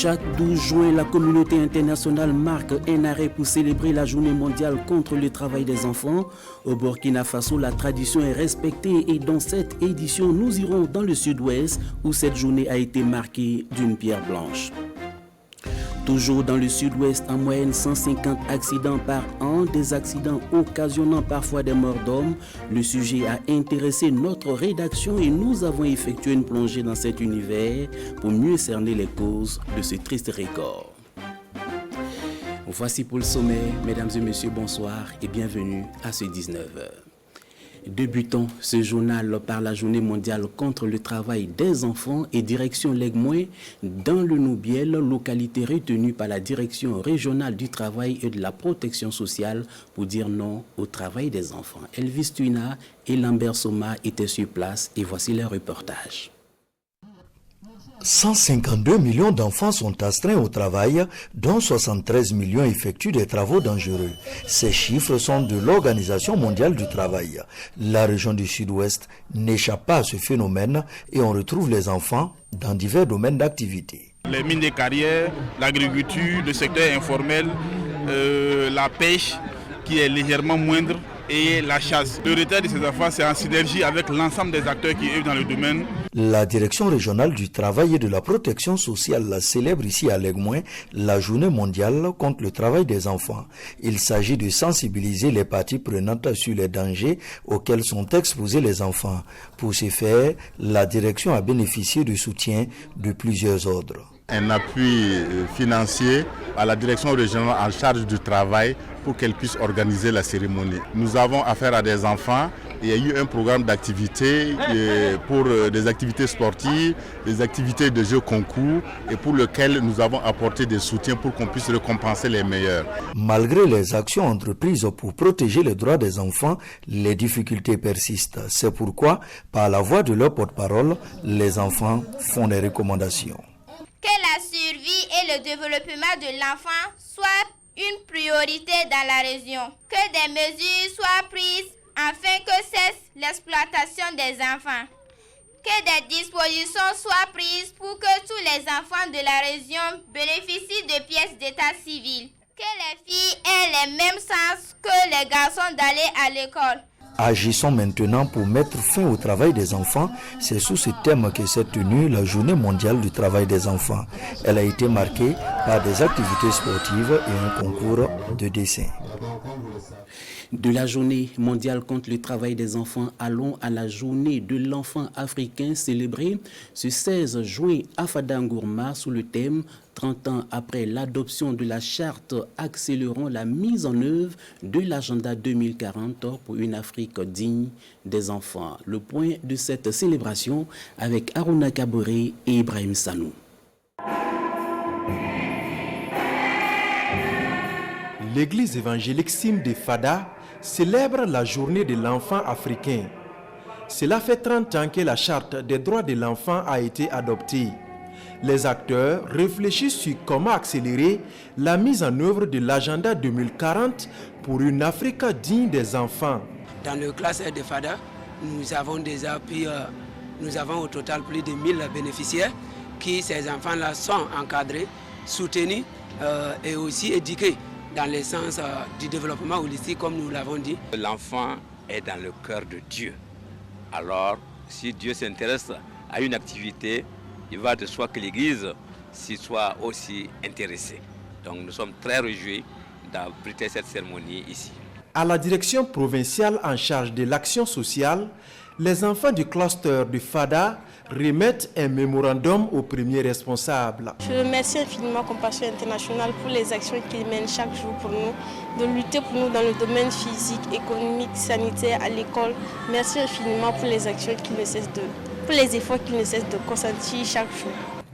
Chaque 12 juin, la communauté internationale marque un arrêt pour célébrer la journée mondiale contre le travail des enfants. Au Burkina Faso, la tradition est respectée et dans cette édition, nous irons dans le sud-ouest où cette journée a été marquée d'une pierre blanche. Toujours dans le sud-ouest, en moyenne 150 accidents par an, des accidents occasionnant parfois des morts d'hommes. Le sujet a intéressé notre rédaction et nous avons effectué une plongée dans cet univers pour mieux cerner les causes de ce triste record. Voici pour le sommet, mesdames et messieurs, bonsoir et bienvenue à ce 19h. Débutons ce journal par la journée mondiale contre le travail des enfants et direction Legmoin dans le Noubiel, localité retenue par la direction régionale du travail et de la protection sociale pour dire non au travail des enfants. Elvis Tuina et Lambert Soma étaient sur place et voici leur reportage. 152 millions d'enfants sont astreints au travail, dont 73 millions effectuent des travaux dangereux. Ces chiffres sont de l'Organisation mondiale du travail. La région du Sud-Ouest n'échappe pas à ce phénomène et on retrouve les enfants dans divers domaines d'activité. Les mines de carrière, l'agriculture, le secteur informel, la pêche qui est légèrement moindre et la chasse. Le retard de ces enfants, c'est en synergie avec l'ensemble des acteurs qui œuvrent dans le domaine. La direction régionale du travail et de la protection sociale célèbre ici à Legmoin la journée mondiale contre le travail des enfants. Il s'agit de sensibiliser les parties prenantes sur les dangers auxquels sont exposés les enfants. Pour ce faire, la direction a bénéficié du soutien de plusieurs ordres. Un appui financier à la direction régionale en charge du travail pour qu'elle puisse organiser la cérémonie. Nous avons affaire à des enfants. Il y a eu un programme d'activités pour des activités sportives, des activités de jeux concours et pour lequel nous avons apporté des soutiens pour qu'on puisse récompenser les meilleurs. Malgré les actions entreprises pour protéger les droits des enfants, les difficultés persistent. C'est pourquoi, par la voix de leur porte-parole, les enfants font des recommandations. Que la survie et le développement de l'enfant soient une priorité dans la région. Que des mesures soient prises afin que cesse l'exploitation des enfants. Que des dispositions soient prises pour que tous les enfants de la région bénéficient de pièces d'état civil. Que les filles aient les mêmes chances que les garçons d'aller à l'école. Agissons maintenant pour mettre fin au travail des enfants. C'est sous ce thème que s'est tenue la journée mondiale du travail des enfants. Elle a été marquée par des activités sportives et un concours de dessin. De la journée mondiale contre le travail des enfants, allons à la journée de l'enfant africain célébrée ce 16 juin à Fadangourma sous le thème 30 ans après l'adoption de la charte, accélérons la mise en œuvre de l'agenda 2040 pour une Afrique digne des enfants. Le point de cette célébration avec Aruna Kaboré et Ibrahim Sanou. L'église évangélique Sim de Fada célèbre la journée de l'enfant africain. Cela fait 30 ans que la charte des droits de l'enfant a été adoptée. Les acteurs réfléchissent sur comment accélérer la mise en œuvre de l'agenda 2040 pour une Afrique digne des enfants. Dans le cluster de Fada, nous avons déjà nous avons au total plus de 1000 bénéficiaires qui, ces enfants-là, sont encadrés, soutenus et aussi éduqués dans le sens du développement holistique, comme nous l'avons dit. L'enfant est dans le cœur de Dieu. Alors, si Dieu s'intéresse à une activité, il va de soi que l'Église s'y soit aussi intéressée. Donc nous sommes très réjouis d'abriter cette cérémonie ici. À la direction provinciale en charge de l'action sociale, les enfants du cluster de Fada remettent un mémorandum aux premiers responsables. Je remercie infiniment Compassion Internationale pour les actions qu'ils mènent chaque jour pour nous, de lutter pour nous dans le domaine physique, économique, sanitaire, à l'école. Merci infiniment pour les actions pour les efforts qu'ils ne cessent de consentir chaque jour.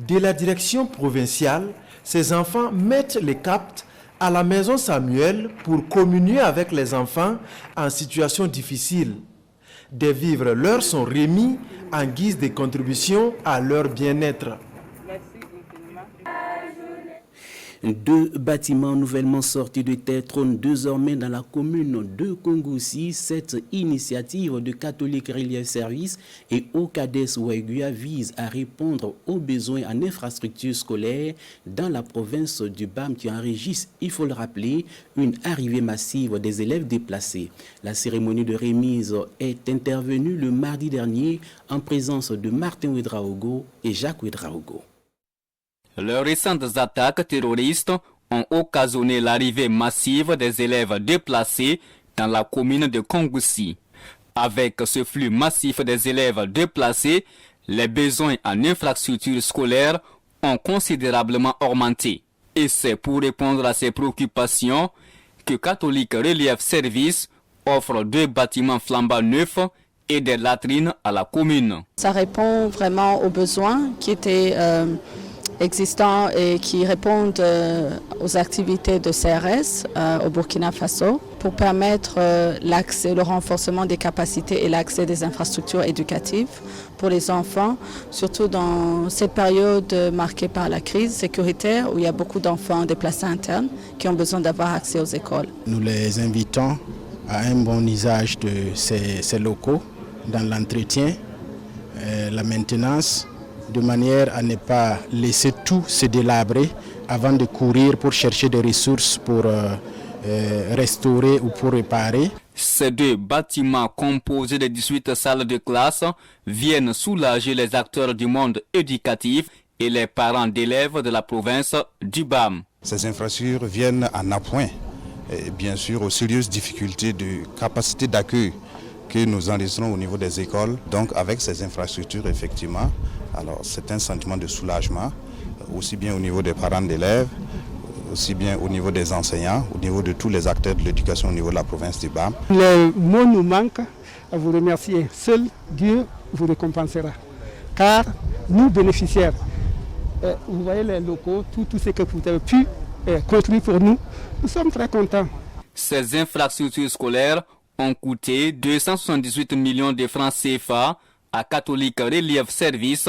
De la direction provinciale, ces enfants mettent les captes à la maison Samuel pour communier avec les enfants en situation difficile. Des vivres leur sont remis en guise de contribution à leur bien-être. 2 bâtiments nouvellement sortis de terre trônent désormais dans la commune de Kongoussi. Cette initiative de Catholic Relief Service et Okades Ouaguia vise à répondre aux besoins en infrastructures scolaires dans la province du BAM qui enregistre, il faut le rappeler, une arrivée massive des élèves déplacés. La cérémonie de remise est intervenue le mardi dernier en présence de Martin Ouedraogo et Jacques Ouedraogo. Les récentes attaques terroristes ont occasionné l'arrivée massive des élèves déplacés dans la commune de Kongoussi. Avec ce flux massif des élèves déplacés, les besoins en infrastructures scolaires ont considérablement augmenté. Et c'est pour répondre à ces préoccupations que Catholic Relief Service offre 2 bâtiments flambant neufs et des latrines à la commune. Ça répond vraiment aux besoins qui étaient existants et qui répondent aux activités de CRS au Burkina Faso pour permettre l'accès, le renforcement des capacités et l'accès des infrastructures éducatives pour les enfants, surtout dans cette période marquée par la crise sécuritaire où il y a beaucoup d'enfants déplacés internes qui ont besoin d'avoir accès aux écoles. Nous les invitons à un bon usage de ces locaux dans l'entretien, la maintenance, de manière à ne pas laisser tout se délabrer avant de courir pour chercher des ressources pour restaurer ou pour réparer. Ces 2 bâtiments composés de 18 salles de classe viennent soulager les acteurs du monde éducatif et les parents d'élèves de la province du BAM. Ces infrastructures viennent en appoint, bien sûr, aux sérieuses difficultés de capacité d'accueil que nous enregistrons au niveau des écoles. Donc avec ces infrastructures, effectivement, alors c'est un sentiment de soulagement, aussi bien au niveau des parents d'élèves, aussi bien au niveau des enseignants, au niveau de tous les acteurs de l'éducation au niveau de la province du BAM. Les mots nous manquent à vous remercier. Seul Dieu vous récompensera. Car nous, bénéficiaires, vous voyez les locaux, tout ce que vous avez pu construire pour nous, nous sommes très contents. Ces infrastructures scolaires ont coûté 278 millions de francs CFA à Catholic Relief Service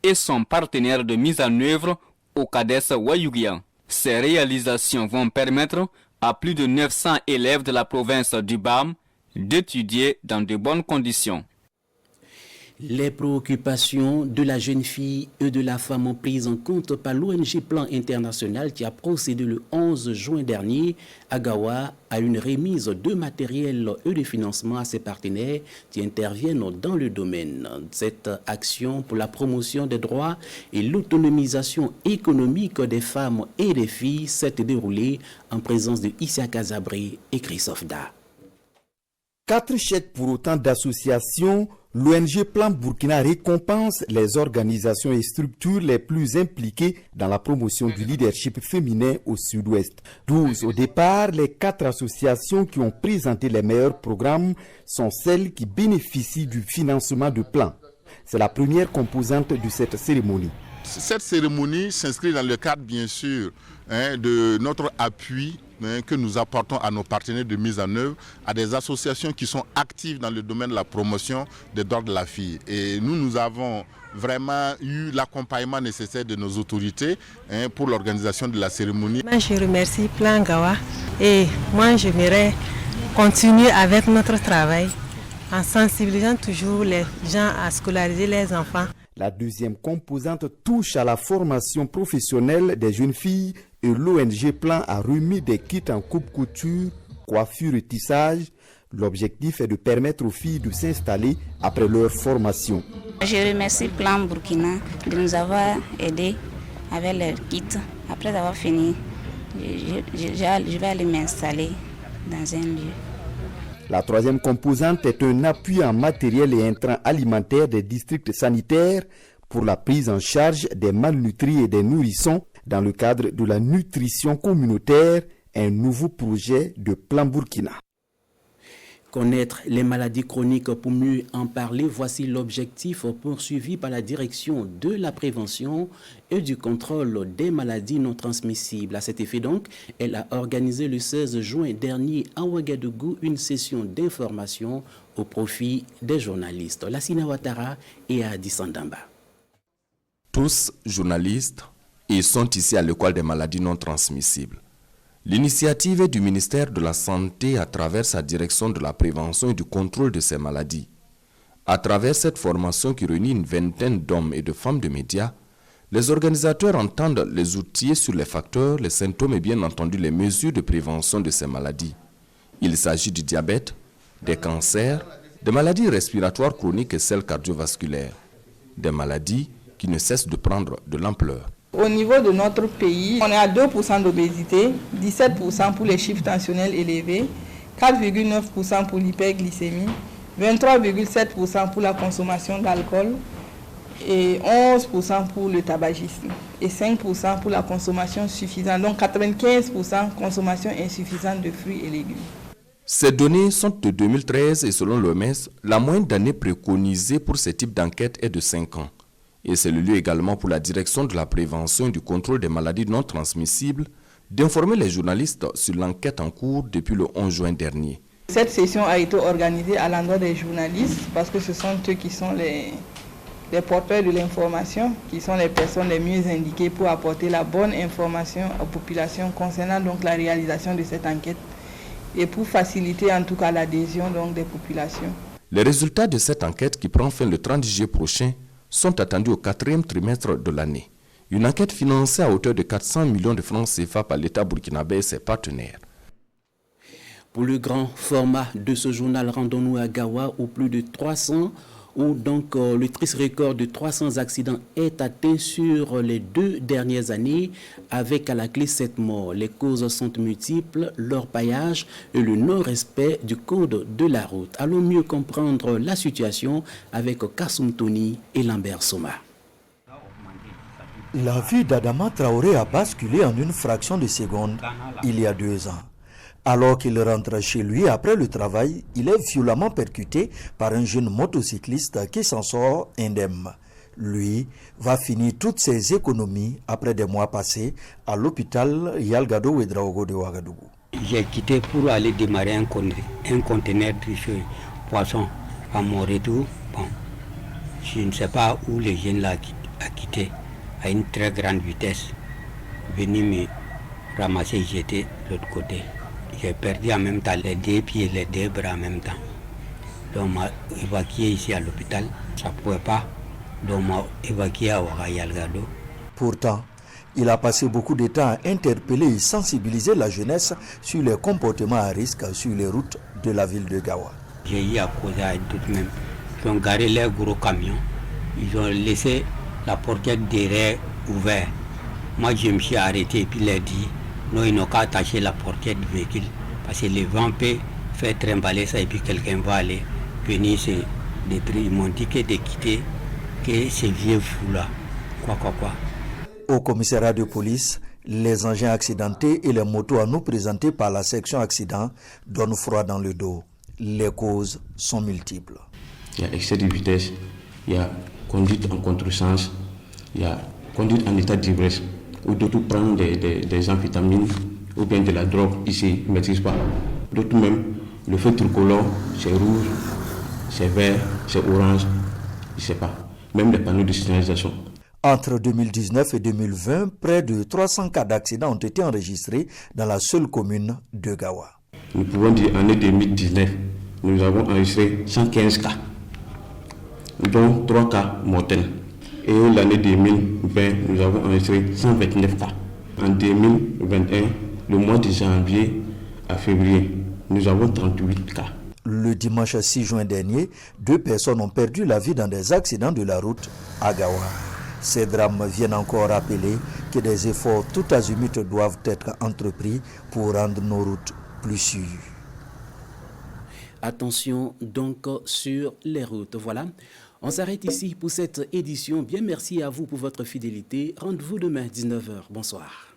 et son partenaire de mise en œuvre au CADES Ouaguia. Ces réalisations vont permettre à plus de 900 élèves de la province du BAM d'étudier dans de bonnes conditions. Les préoccupations de la jeune fille et de la femme ont prises en compte par l'ONG Plan International qui a procédé le 11 juin dernier à Gawa à une remise de matériel et de financement à ses partenaires qui interviennent dans le domaine. Cette action pour la promotion des droits et l'autonomisation économique des femmes et des filles s'est déroulée en présence de Issa Kazabré et Christophe Da. 4 chèques pour autant d'associations. L'ONG Plan Burkina récompense les organisations et structures les plus impliquées dans la promotion du leadership féminin au sud-ouest. 12 au départ, les 4 associations qui ont présenté les meilleurs programmes sont celles qui bénéficient du financement de Plan. C'est la première composante de cette cérémonie. Cette cérémonie s'inscrit dans le cadre, bien sûr, de notre appui que nous apportons à nos partenaires de mise en œuvre, à des associations qui sont actives dans le domaine de la promotion des droits de la fille. Et nous avons vraiment eu l'accompagnement nécessaire de nos autorités pour l'organisation de la cérémonie. Moi, je remercie Plan Gawa et moi, j'aimerais continuer avec notre travail en sensibilisant toujours les gens à scolariser les enfants. La deuxième composante touche à la formation professionnelle des jeunes filles et l'ONG Plan a remis des kits en coupe-couture, coiffure et tissage. L'objectif est de permettre aux filles de s'installer après leur formation. Je remercie Plan Burkina de nous avoir aidés avec les kits. Après avoir fini, je vais aller m'installer dans un lieu. La troisième composante est un appui en matériel et intrants alimentaires des districts sanitaires pour la prise en charge des malnutris et des nourrissons dans le cadre de la nutrition communautaire, un nouveau projet de Plan Burkina. Connaître les maladies chroniques pour mieux en parler, voici l'objectif poursuivi par la direction de la prévention et du contrôle des maladies non transmissibles. À cet effet donc, elle a organisé le 16 juin dernier à Ouagadougou une session d'information au profit des journalistes. Lassina Ouattara et Adi Sandamba. Tous journalistes, et sont ici à l'école des maladies non transmissibles. L'initiative est du ministère de la Santé à travers sa direction de la prévention et du contrôle de ces maladies. À travers cette formation qui réunit une vingtaine d'hommes et de femmes de médias, les organisateurs entendent les outiller sur les facteurs, les symptômes et bien entendu les mesures de prévention de ces maladies. Il s'agit du diabète, des cancers, des maladies respiratoires chroniques et celles cardiovasculaires, des maladies qui ne cessent de prendre de l'ampleur. Au niveau de notre pays, on est à 2% d'obésité, 17% pour les chiffres tensionnels élevés, 4,9% pour l'hyperglycémie, 23,7% pour la consommation d'alcool et 11% pour le tabagisme et 5% pour la consommation suffisante, donc 95% consommation insuffisante de fruits et légumes. Ces données sont de 2013 et selon l'OMS, la moyenne d'années préconisée pour ce type d'enquête est de 5 ans. Et c'est le lieu également pour la direction de la prévention et du contrôle des maladies non transmissibles d'informer les journalistes sur l'enquête en cours depuis le 11 juin dernier. Cette session a été organisée à l'endroit des journalistes parce que ce sont eux qui sont les porteurs de l'information, qui sont les personnes les mieux indiquées pour apporter la bonne information aux populations concernant donc la réalisation de cette enquête et pour faciliter en tout cas l'adhésion donc des populations. Les résultats de cette enquête qui prend fin le 30 juillet prochain sont attendus au 4e trimestre de l'année. Une enquête financée à hauteur de 400 millions de francs CFA par l'État burkinabé et ses partenaires. Pour le grand format de ce journal, rendons-nous à Gawa où plus de 300, où donc le triste record de 300 accidents est atteint sur les 2 dernières années, avec à la clé 7 morts. Les causes sont multiples, l'orpaillage et le non-respect du code de la route. Allons mieux comprendre la situation avec Kassoum Tony et Lambert Soma. La vie d'Adama Traoré a basculé en une fraction de seconde il y a 2 ans. Alors qu'il rentre chez lui après le travail, il est violemment percuté par un jeune motocycliste qui s'en sort indemne. Lui va finir toutes ses économies après des mois passés à l'hôpital Yalgado Ouedraogo de Ouagadougou. J'ai quitté pour aller démarrer un conteneur de poisson à mon retour. Bon, je ne sais pas où le jeune l'a quitté à une très grande vitesse. Venu me ramasser, j'étais de l'autre côté. J'ai perdu en même temps les 2 pieds et les 2 bras en même temps. Donc, on m'a évacué ici à l'hôpital. Ça ne pouvait pas. Donc, on m'a évacué à Ouagayalgado. Pourtant, il a passé beaucoup de temps à interpeller et sensibiliser la jeunesse sur les comportements à risque sur les routes de la ville de Gawa. J'ai eu à causer avec d'autres même. Ils ont garé leurs gros camions. Ils ont laissé la portière derrière ouverte. Moi, je me suis arrêté et puis leur dit non, ils n'ont qu'à attacher la portière du véhicule parce que le vent peut faire trimballer ça et puis quelqu'un va aller venir se détruire. Ils m'ont dit que de quitter que ces vieux fous-là. Quoi. Au commissariat de police, les engins accidentés et les motos à nous présentés par la section accident donnent froid dans le dos. Les causes sont multiples. Il y a excès de vitesse, il y a conduite en contresens, il y a conduite en état d'ivresse, ou d'autres prennent des amphétamines ou bien de la drogue, ils ne maîtrisent pas. D'autres même, le feu tricolore, c'est rouge, c'est vert, c'est orange, je ne sais pas. Même les panneaux de signalisation. Entre 2019 et 2020, près de 300 cas d'accidents ont été enregistrés dans la seule commune de Gawa. Nous pouvons dire en année 2019, nous avons enregistré 115 cas, dont 3 cas mortels. Et l'année 2020, nous avons enregistré 129 cas. En 2021, le mois de janvier à février, nous avons 38 cas. Le dimanche 6 juin dernier, 2 personnes ont perdu la vie dans des accidents de la route à Gawa. Ces drames viennent encore rappeler que des efforts tout azimuts doivent être entrepris pour rendre nos routes plus sûres. Attention donc sur les routes. Voilà. On s'arrête ici pour cette édition. Bien merci à vous pour votre fidélité. Rendez-vous demain 19h. Bonsoir.